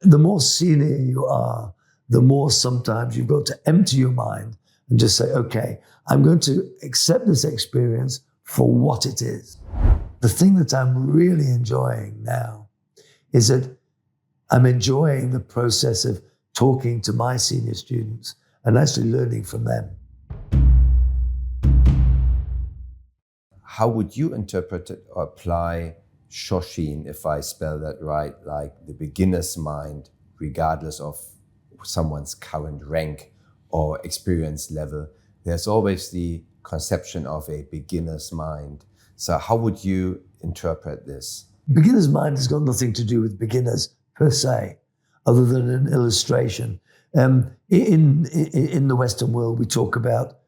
the more senior you are, the more sometimes you've got to empty your mind and just say, okay, I'm going to accept this experience for what it is. The thing that I'm really enjoying now is that I'm enjoying the process of talking to my senior students and actually learning from them. How would you interpret it or apply Shoshin, if I spell that right, like the beginner's mind, regardless of someone's current rank or experience level? There's always the conception of a beginner's mind. So how would you interpret this? Beginner's mind has got nothing to do with beginners per se, other than an illustration. In the Western world, we talk about,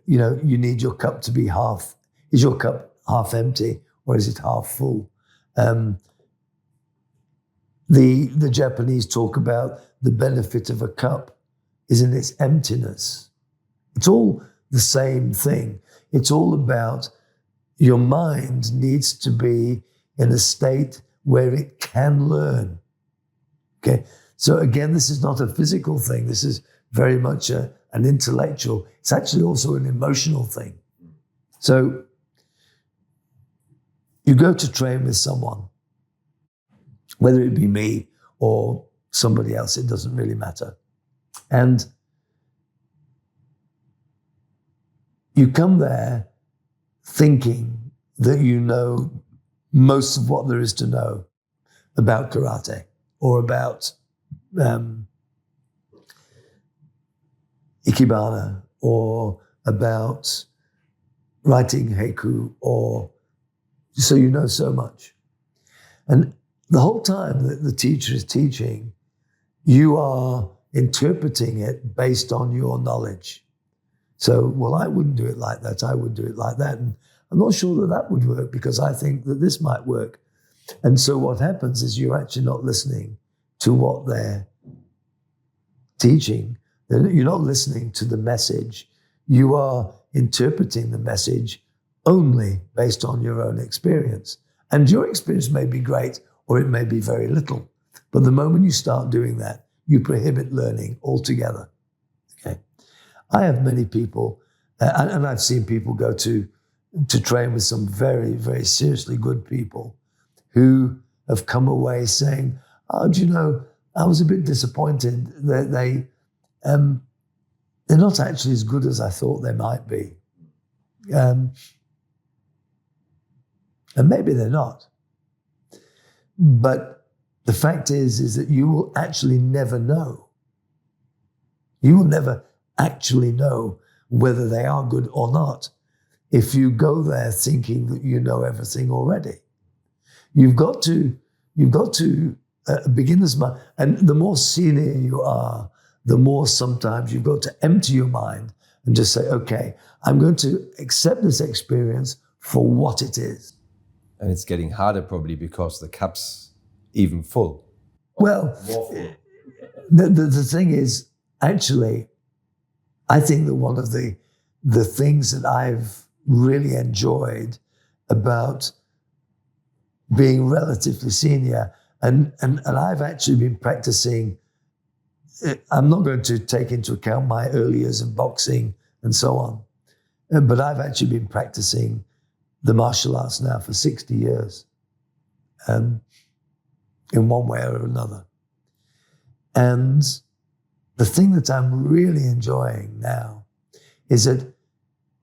you need your cup to be half. Is your cup half empty or is it half full? The Japanese talk about the benefit of a cup is in its emptiness. It's all the same thing. It's all about your mind needs to be in a state where it can learn. Okay, so again, this is not a physical thing. This is very much an intellectual. It's actually also an emotional thing. So you go to train with someone, whether it be me or somebody else, it doesn't really matter. And you come there thinking that you know most of what there is to know about karate or about ikebana or about writing haiku, or so you know so much. And the whole time that the teacher is teaching, you are interpreting it based on your knowledge. So, well, I wouldn't do it like that. I would do it like that. And I'm not sure that that would work because I think that this might work. And so what happens is you're actually not listening to what they're teaching. You're not listening to the message. You are interpreting the message only based on your own experience. And your experience may be great or it may be very little. But the moment you start doing that, you prohibit learning altogether. Okay. I have many people, and I've seen people go to train with some very, very seriously good people who have come away saying, oh, do you know, I was a bit disappointed that they're not actually as good as I thought they might be. And maybe they're not. But the fact is that you will actually never know. You will never actually know whether they are good or not if you go there thinking that you know everything already. You've got to beginner's mind, and the more senior you are, the more sometimes you've got to empty your mind and just say, okay, I'm going to accept this experience for what it is. And it's getting harder probably because the cup's even full. Well, the thing is, actually, I think that one of the things that I've really enjoyed about being relatively senior, and I've actually been practicing, I'm not going to take into account my early years in boxing and so on, but I've actually been practicing the martial arts now for 60 years, in one way or another. And the thing that I'm really enjoying now is that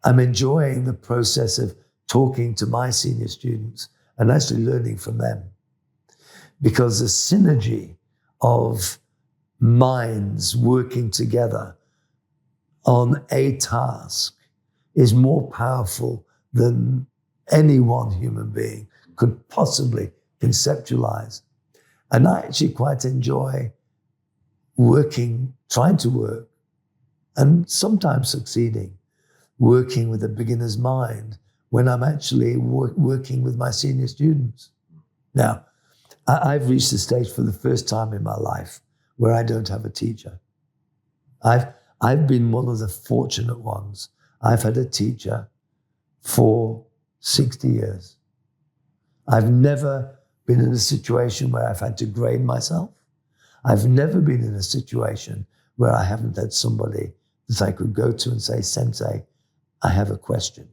I'm enjoying the process of talking to my senior students and actually learning from them. Because the synergy of minds working together on a task is more powerful than any one human being could possibly conceptualize. And I actually quite enjoy trying to work, and sometimes succeeding, working with a beginner's mind when I'm actually working with my senior students. Now, I've reached the stage for the first time in my life where I don't have a teacher. I've been one of the fortunate ones. I've had a teacher for 60 years. I've never been in a situation where I've had to grade myself. I've never been in a situation where I haven't had somebody that I could go to and say, Sensei, I have a question.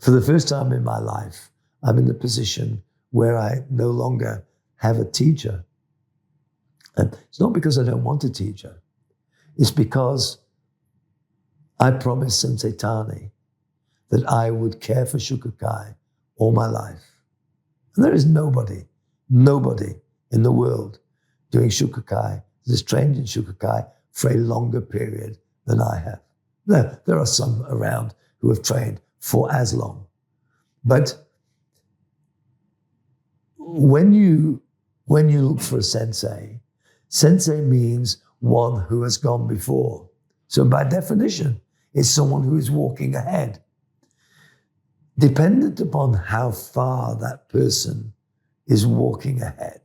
For the first time in my life, I'm in the position where I no longer have a teacher. And it's not because I don't want a teacher. It's because I promised Sensei Tani that I would care for Shukukai all my life. And there is nobody in the world doing Shukukai that is trained in Shukukai for a longer period than I have. There are some around who have trained for as long. But when you look for a sensei, sensei means one who has gone before. So by definition, it's someone who is walking ahead. Dependent upon how far that person is walking ahead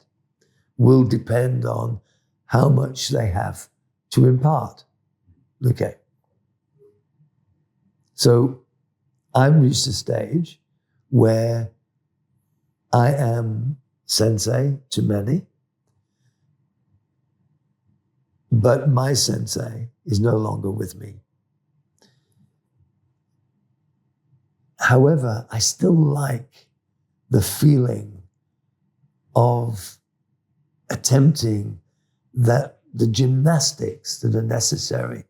will depend on how much they have to impart. Okay. So I've reached a stage where I am sensei to many, but my sensei is no longer with me. However, I still like the feeling of attempting the gymnastics that are necessary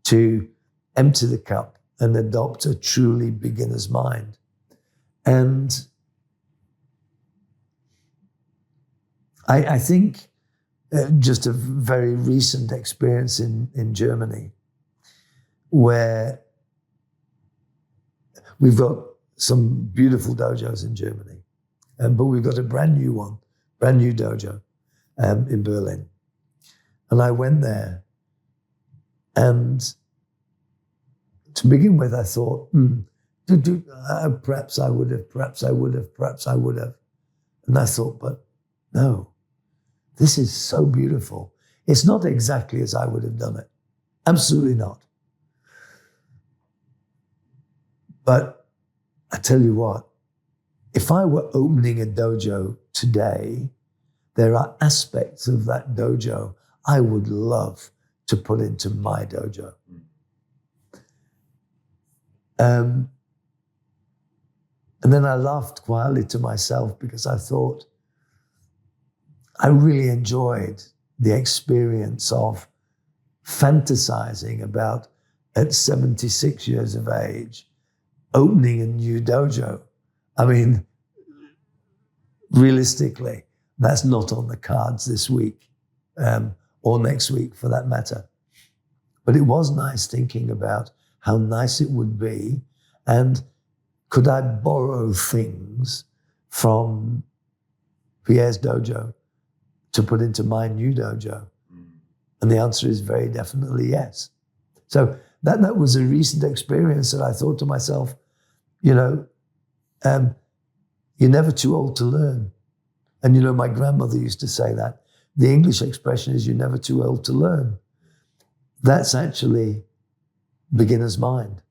to empty the cup and adopt a truly beginner's mind. And I think just a very recent experience in Germany where we've got some beautiful dojos in Germany, but we've got a brand new dojo in Berlin. And I went there, and to begin with, I thought, perhaps I would have. And I thought, but no, this is so beautiful. It's not exactly as I would have done it. Absolutely not. But I tell you what, if I were opening a dojo today, there are aspects of that dojo I would love to put into my dojo. And then I laughed quietly to myself because I thought, I really enjoyed the experience of fantasizing about, at 76 years of age, opening a new dojo. I mean, realistically, that's not on the cards this week, or next week for that matter. But it was nice thinking about how nice it would be, and could I borrow things from Pierre's dojo to put into my new dojo? And the answer is very definitely yes. So that was a recent experience that I thought to myself, you're never too old to learn. And my grandmother used to say that. The English expression is you're never too old to learn. That's actually beginner's mind.